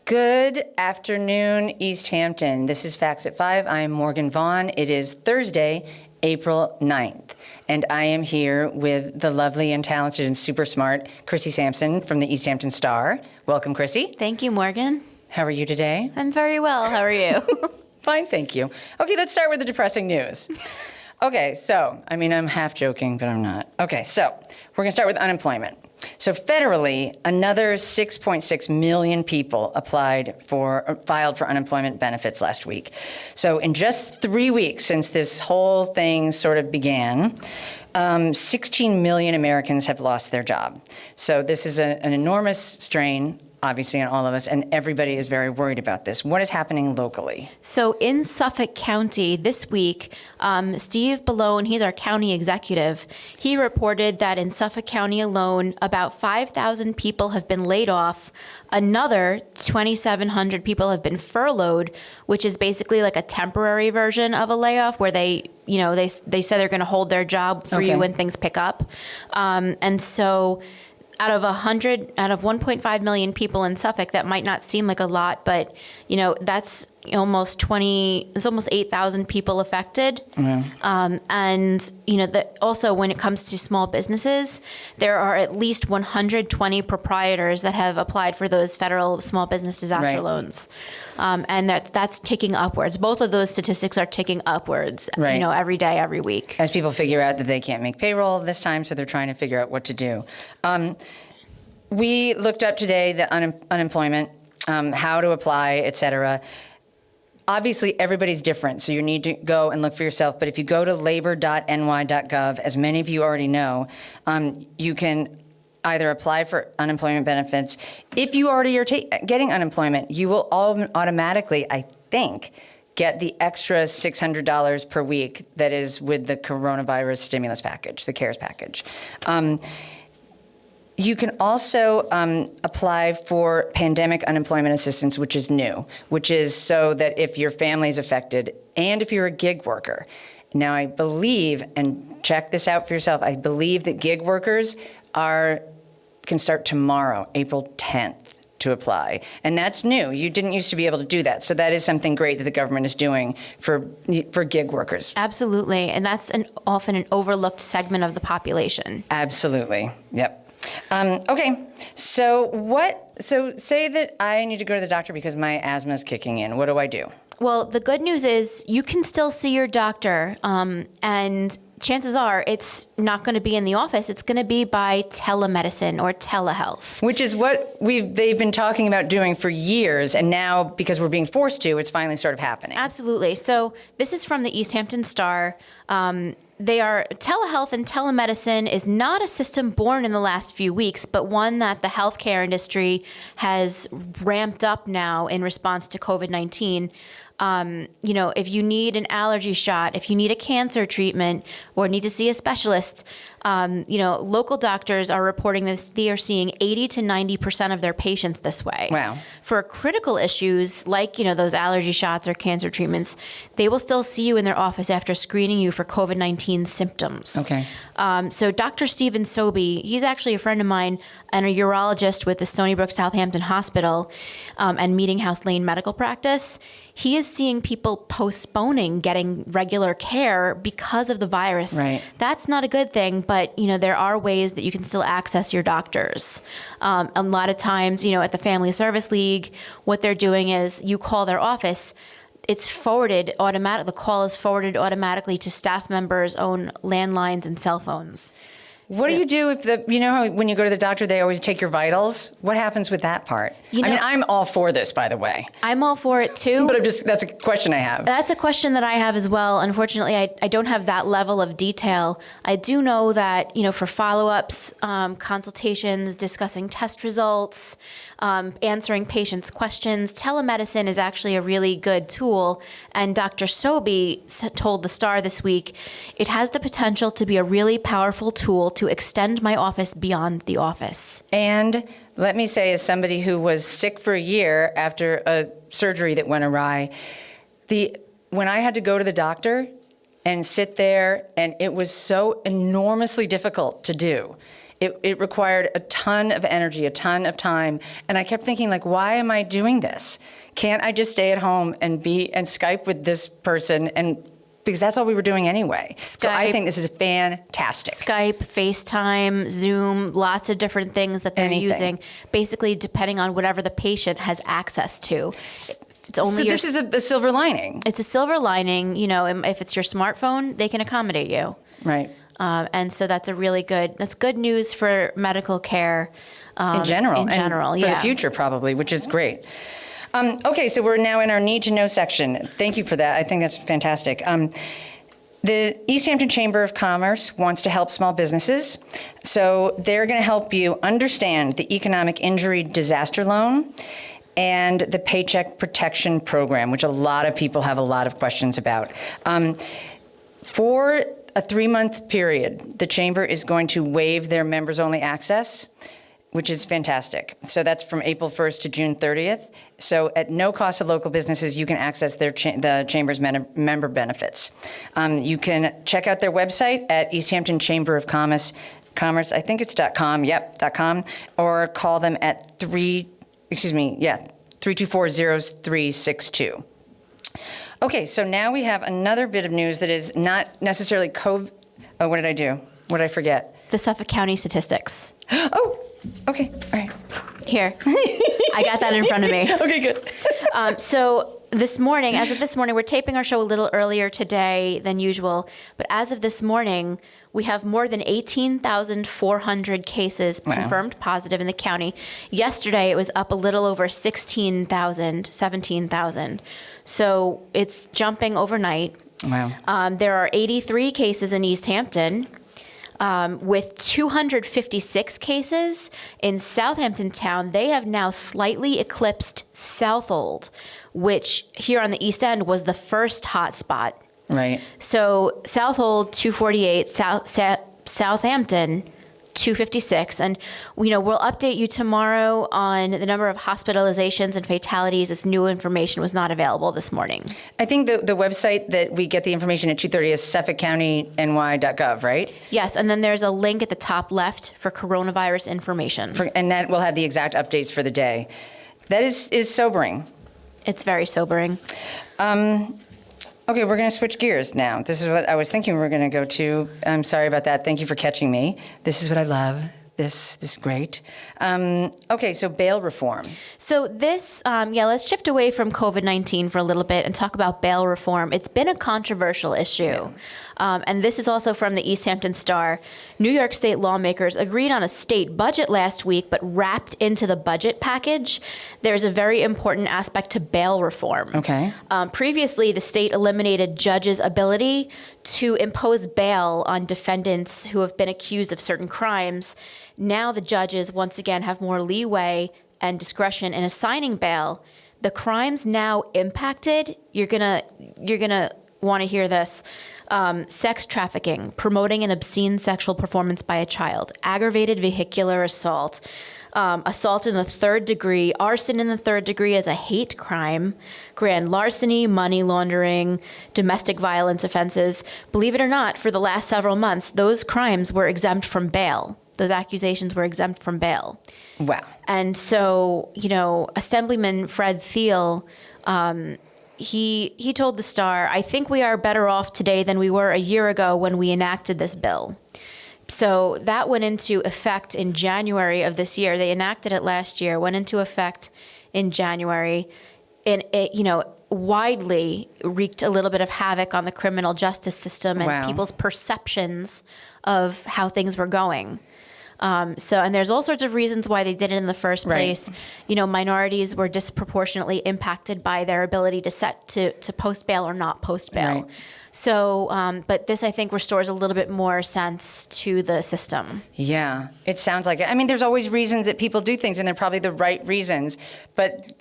Good afternoon, East Hampton. This is Facts at 5. I am Morgan Vaughan. It is Thursday, April 9th, and I am here with the lovely and talented and super smart Chrissy Sampson from the East Hampton Star. Welcome, Chrissy. Thank you, Morgan. How are you today? I'm very well. How are you? Fine, thank you. Okay, let's start with the depressing news. Okay, so, I'm half joking, but I'm not. Okay, so we're going to start with unemployment. So federally, another 6.6 million people filed for unemployment benefits last week. So in just 3 weeks since this whole thing sort of began, 16 million Americans have lost their job. So this is an enormous strain, obviously, on all of us, and everybody is very worried about this. What is happening locally? So in Suffolk County this week, Steve Ballone, he's our county executive, he reported that in Suffolk County alone, about 5,000 people have been laid off. Another 2,700 people have been furloughed, which is basically like a temporary version of a layoff where they say they're going to hold their job for you when things pick up. And so out of 1.5 million people in Suffolk, that might not seem like a lot, but that's almost 8,000 people affected. Mm-hmm. And also when it comes to small businesses, there are at least 120 proprietors that have applied for those federal small business disaster loans, and that's ticking upwards. Both of those statistics are ticking upwards. Right. Every day, every week, as people figure out that they can't make payroll this time, so they're trying to figure out what to do. We looked up today the unemployment, how to apply, et cetera. Obviously, everybody's different, so you need to go and look for yourself. But if you go to labor.ny.gov, as many of you already know, you can either apply for unemployment benefits. If you already are getting unemployment, you will automatically, I think, get the extra $600 per week that is with the coronavirus stimulus package, the CARES package. You can also apply for pandemic unemployment assistance, which is new, which is so that if your family is affected and if you're a gig worker. Now, I believe, and check this out for yourself, I believe that gig workers can start tomorrow, April 10th, to apply. And that's new. You didn't used to be able to do that. So that is something great that the government is doing for gig workers. Absolutely. And that's often an overlooked segment of the population. Absolutely. Yep. Okay, so say that I need to go to the doctor because my asthma is kicking in. What do I do? Well, the good news is you can still see your doctor, and chances are it's not going to be in the office. It's going to be by telemedicine or telehealth. Which is what they've been talking about doing for years, and now, because we're being forced to, it's finally sort of happening. Absolutely. So this is from the East Hampton Star. Telehealth and telemedicine is not a system born in the last few weeks, but one that the healthcare industry has ramped up now in response to COVID-19. If you need an allergy shot, if you need a cancer treatment or need to see a specialist, local doctors are reporting this. They are seeing 80 to 90% of their patients this way. Wow. For critical issues like, those allergy shots or cancer treatments, they will still see you in their office after screening you for COVID-19 symptoms. Okay. So Dr. Stephen Sobey, he's actually a friend of mine and a urologist with the Stony Brook Southampton Hospital and Meeting House Lane Medical Practice. He is seeing people postponing getting regular care because of the virus. Right. That's not a good thing, but there are ways that you can still access your doctors. A lot of times, at the Family Service League, what they're doing is you call their office. It's forwarded automatically. The call is forwarded automatically to staff members' own landlines and cell phones. What do you do if how when you go to the doctor, they always take your vitals? What happens with that part? I'm all for this, by the way. I'm all for it too. But that's a question I have. That's a question that I have as well. Unfortunately, I don't have that level of detail. I do know that, for follow-ups, consultations, discussing test results, answering patients' questions, telemedicine is actually a really good tool. And Dr. Sobey told the Star this week, it has the potential to be a really powerful tool to extend my office beyond the office. And let me say, as somebody who was sick for a year after a surgery that went awry, when I had to go to the doctor and sit there, and it was so enormously difficult to do. It required a ton of energy, a ton of time. And I kept thinking, like, why am I doing this? Can't I just stay at home and Skype with this person? Because that's all we were doing anyway. So I think this is fantastic. Skype, FaceTime, Zoom, lots of different things that they're using, basically depending on whatever the patient has access to. It's only this is a silver lining. It's a silver lining. You know, if it's your smartphone, they can accommodate you. Right. And so that's good news for medical care in general. And for the future, probably, which is great. Okay, so we're now in our need to know section. Thank you for that. I think that's fantastic. The East Hampton Chamber of Commerce wants to help small businesses. So they're going to help you understand the Economic Injury Disaster Loan and the Paycheck Protection Program, which a lot of people have a lot of questions about. For a 3-month period, the Chamber is going to waive their members-only access, which is fantastic. So that's from April 1st to June 30th. So at no cost to local businesses, you can access the Chamber's member benefits. You can check out their website at East Hampton Chamber of Commerce, I think it's .com, .com, or call them at 324-0362. Okay, so now we have another bit of news that is not necessarily COVID. Oh, what did I do? What did I forget? The Suffolk County statistics. Oh, okay, all right. Here, I got that in front of me. Okay, good. So this morning, as of this morning, we're taping our show a little earlier today than usual, but as of this morning, we have more than 18,400 cases confirmed positive in the county. Yesterday, it was up a little over 17,000. So it's jumping overnight. Wow. There are 83 cases in East Hampton. With 256 cases in Southampton town, they have now slightly eclipsed Southold, which here on the East End was the first hot spot. Right. So Southold 248, Southampton 256, and we'll update you tomorrow on the number of hospitalizations and fatalities. This new information was not available this morning. I think the website that we get the information at 2:30 is suffolkcountyny.gov, right? Yes, and then there's a link at the top left for coronavirus information. And that will have the exact updates for the day. That is sobering. It's very sobering. Okay, we're going to switch gears now. This is what I was thinking we were going to go to. I'm sorry about that. Thank you for catching me. This is what I love. This is great. Okay, so bail reform. So this, let's shift away from COVID-19 for a little bit and talk about bail reform. It's been a controversial issue. And this is also from the East Hampton Star. New York State lawmakers agreed on a state budget last week, but wrapped into the budget package, there's a very important aspect to bail reform. Okay. Previously, the state eliminated judges' ability to impose bail on defendants who have been accused of certain crimes. Now the judges, once again, have more leeway and discretion in assigning bail. The crimes now impacted, you're gonna want to hear this. Sex trafficking, promoting an obscene sexual performance by a child, aggravated vehicular assault, assault in the third degree, arson in the third degree as a hate crime, grand larceny, money laundering, domestic violence offenses. Believe it or not, for the last several months, those crimes were exempt from bail. Those accusations were exempt from bail. Wow. And so, Assemblyman Fred Thiel, he told the Star, "I think we are better off today than we were a year ago when we enacted this bill." So that went into effect in January of this year. They enacted it last year, went into effect in January, and it, widely wreaked a little bit of havoc on the criminal justice system and people's perceptions of how things were going. And there's all sorts of reasons why they did it in the first place. Right. Minorities were disproportionately impacted by their ability to post bail or not post bail. Right. So, but this, I think, restores a little bit more sense to the system. Yeah, it sounds like it. I mean, there's always reasons that people do things, and they're probably the right reasons. But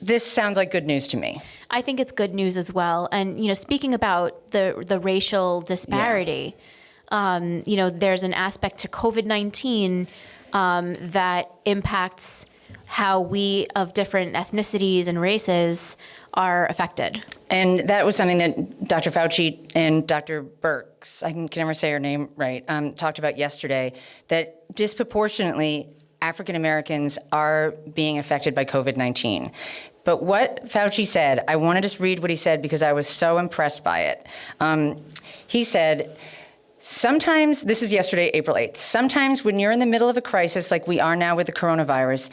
this sounds like good news to me. I think it's good news as well. And, speaking about the racial disparity, there's an aspect to COVID-19 that impacts how we of different ethnicities and races are affected. And that was something that Dr. Fauci and Dr. Birx, I can never say her name right, talked about yesterday, that disproportionately African Americans are being affected by COVID-19. But what Fauci said, I want to just read what he said because I was so impressed by it. He said, sometimes, this is yesterday, April 8th, sometimes when you're in the middle of a crisis like we are now with the coronavirus,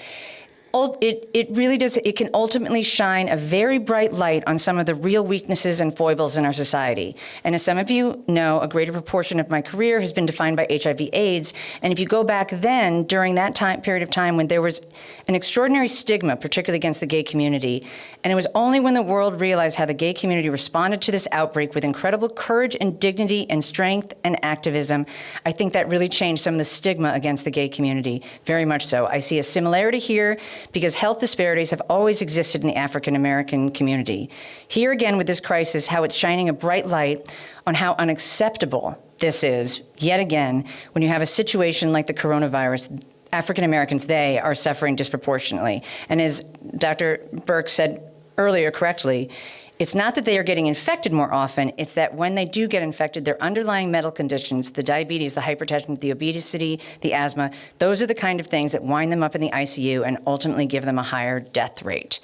it really does, it can ultimately shine a very bright light on some of the real weaknesses and foibles in our society. And as some of you know, a greater proportion of my career has been defined by HIV/AIDS. And if you go back then, during that period of time when there was an extraordinary stigma, particularly against the gay community, and it was only when the world realized how the gay community responded to this outbreak with incredible courage and dignity and strength and activism, I think that really changed some of the stigma against the gay community, very much so. I see a similarity here because health disparities have always existed in the African American community. Here again with this crisis, how it's shining a bright light on how unacceptable this is, yet again, when you have a situation like the coronavirus. African Americans, they are suffering disproportionately. And as Dr. Birx said earlier correctly, it's not that they are getting infected more often, it's that when they do get infected, their underlying medical conditions, the diabetes, the hypertension, the obesity, the asthma, those are the kind of things that wind them up in the ICU and ultimately give them a higher death rate.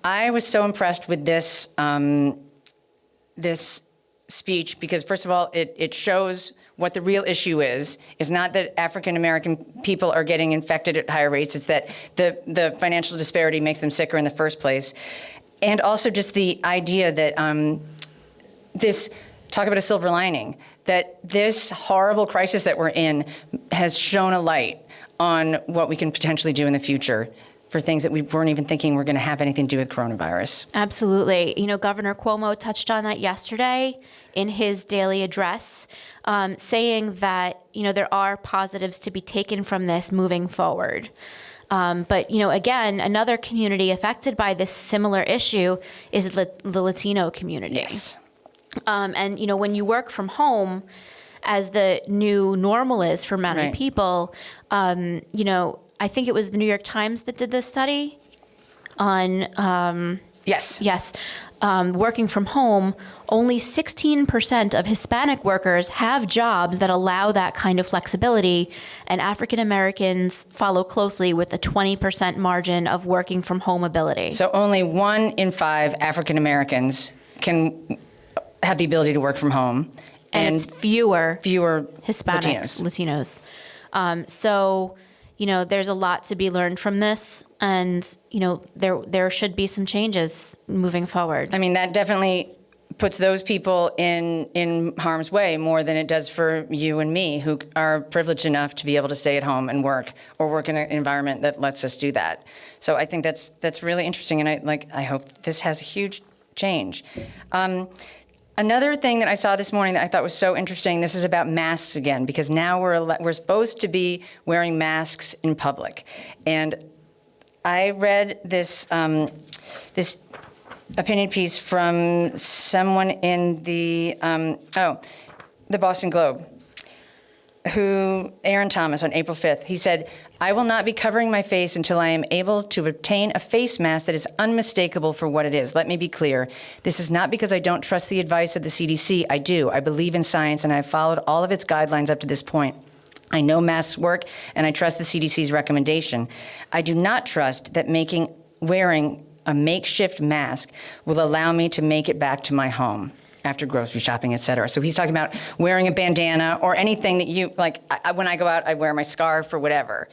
I was so impressed with this, this speech because, first of all, it shows what the real issue is not that African American people are getting infected at higher rates, it's that the financial disparity makes them sicker in the first place. And also just the idea that talk about a silver lining, that this horrible crisis that we're in has shone a light on what we can potentially do in the future for things that we weren't even thinking were going to have anything to do with coronavirus. Absolutely. You know, Governor Cuomo touched on that yesterday in his daily address, saying that, you know, there are positives to be taken from this moving forward. But, you know, again, another community affected by this similar issue is the Latino community. Yes. And, you know, when you work from home, as the new normal is for many Right. people, you know, I think it was the New York Times that did this study on Yes. working from home. Only 16% of Hispanic workers have jobs that allow that kind of flexibility, and African Americans follow closely with a 20% margin of working from home ability. So only 1 in 5 African Americans can have the ability to work from home. And it's fewer Hispanics, Latinos. So, you know, there's a lot to be learned from this, and, you know, there should be some changes moving forward. I mean, that definitely puts those people in harm's way more than it does for you and me, who are privileged enough to be able to stay at home and work, or work in an environment that lets us do that. So I think that's really interesting, and I hope this has a huge change. Another thing that I saw this morning that I thought was so interesting, this is about masks again, because now we're supposed to be wearing masks in public. And I read this this opinion piece from someone in the Boston Globe, Aaron Thomas, on April 5th. He said, "I will not be covering my face until I am able to obtain a face mask that is unmistakable for what it is. Let me be clear. This is not because I don't trust the advice of the CDC. I do. I believe in science, and I've followed all of its guidelines up to this point. I know masks work, and I trust the CDC's recommendation. I do not trust that wearing a makeshift mask will allow me to make it back to my home after grocery shopping, et cetera." So he's talking about wearing a bandana or anything that you, like, when I go out, I wear my scarf or whatever.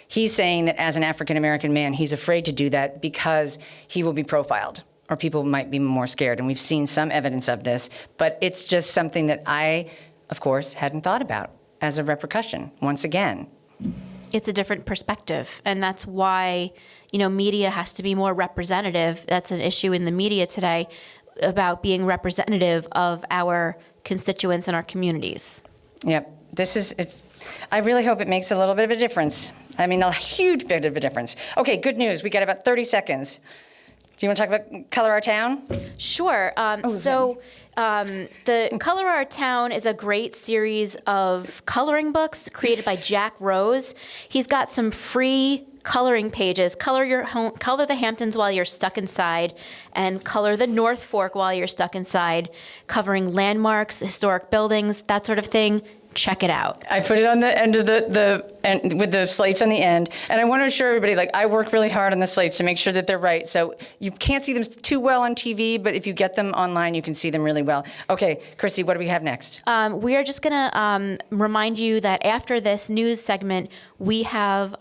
He's saying that as an African-American man, he's afraid to do that because he will be profiled, or people might be more scared. And we've seen some evidence of this, but it's just something that I, of course, hadn't thought about as a repercussion, once again. It's a different perspective, and that's why, you know, media has to be more representative. That's an issue in the media today, about being representative of our constituents and our communities. Yep. I really hope it makes a little bit of a difference. I mean, a huge bit of a difference. Okay, good news. We got about 30 seconds. Do you want to talk about Color Our Town? Sure. The Color Our Town is a great series of coloring books created by Jack Rose. He's got some free coloring pages. Color your home, color the Hamptons while you're stuck inside, and color the North Fork while you're stuck inside, covering landmarks, historic buildings, that sort of thing. Check it out. I put it on the end of and with the slates on the end. And I want to assure everybody, like, I work really hard on the slates to make sure that they're right. So you can't see them too well on TV, but if you get them online, you can see them really well. Okay, Chrissy, what do we have next? We are just going to remind you that after this news segment, we have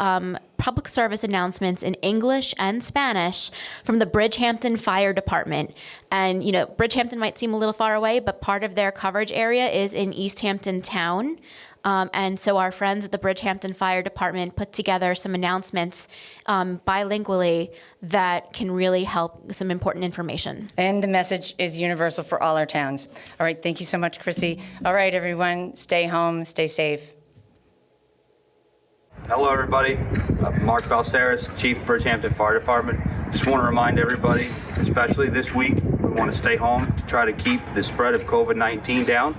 public service announcements in English and Spanish from the Bridgehampton Fire Department. And, you know, Bridgehampton might seem a little far away, but part of their coverage area is in East Hampton town. And so our friends at the Bridgehampton Fire Department put together some announcements bilingually that can really help some important information. And the message is universal for all our towns. All right, thank you so much, Chrissy. All right, everyone, stay home, stay safe. Hello, everybody. Mark Balceris, Chief Bridgehampton Fire Department. Just want to remind everybody, especially this week, we want to stay home to try to keep the spread of COVID-19 down.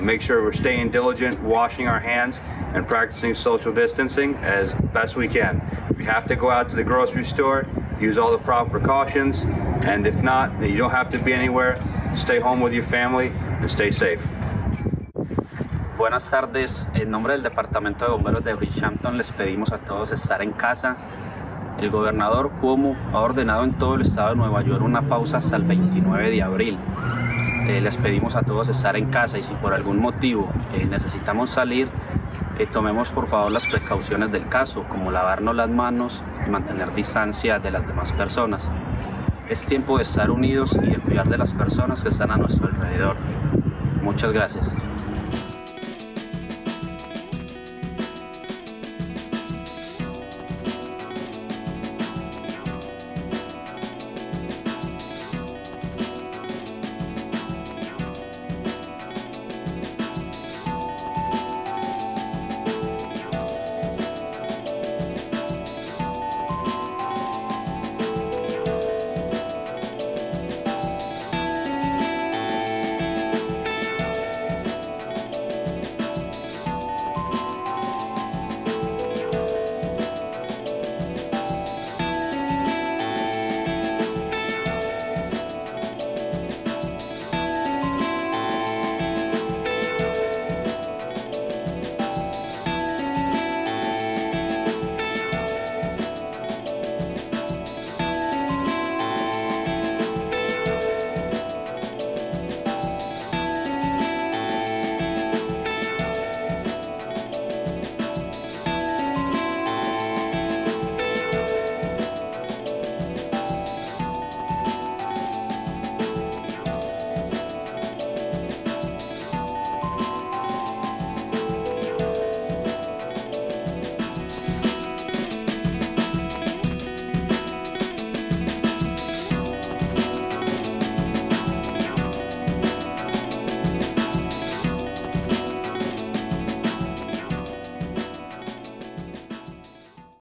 Make sure we're staying diligent, washing our hands, and practicing social distancing as best we can. If you have to go out to the grocery store, use all the proper precautions, and if not, you don't have to be anywhere. Stay home with your family and stay safe. Buenas tardes, en nombre del Departamento de Bomberos de Bridgehampton les pedimos a todos estar en casa. El gobernador Cuomo ha ordenado en todo el estado de Nueva York una pausa hasta el 29 de abril. Les pedimos a todos estar en casa y si por algún motivo necesitamos salir, tomemos por favor las precauciones del caso, como lavarnos las manos y mantener distancia de las demás personas. Es tiempo de estar unidos y de cuidar de las personas que están a nuestro alrededor. Muchas gracias.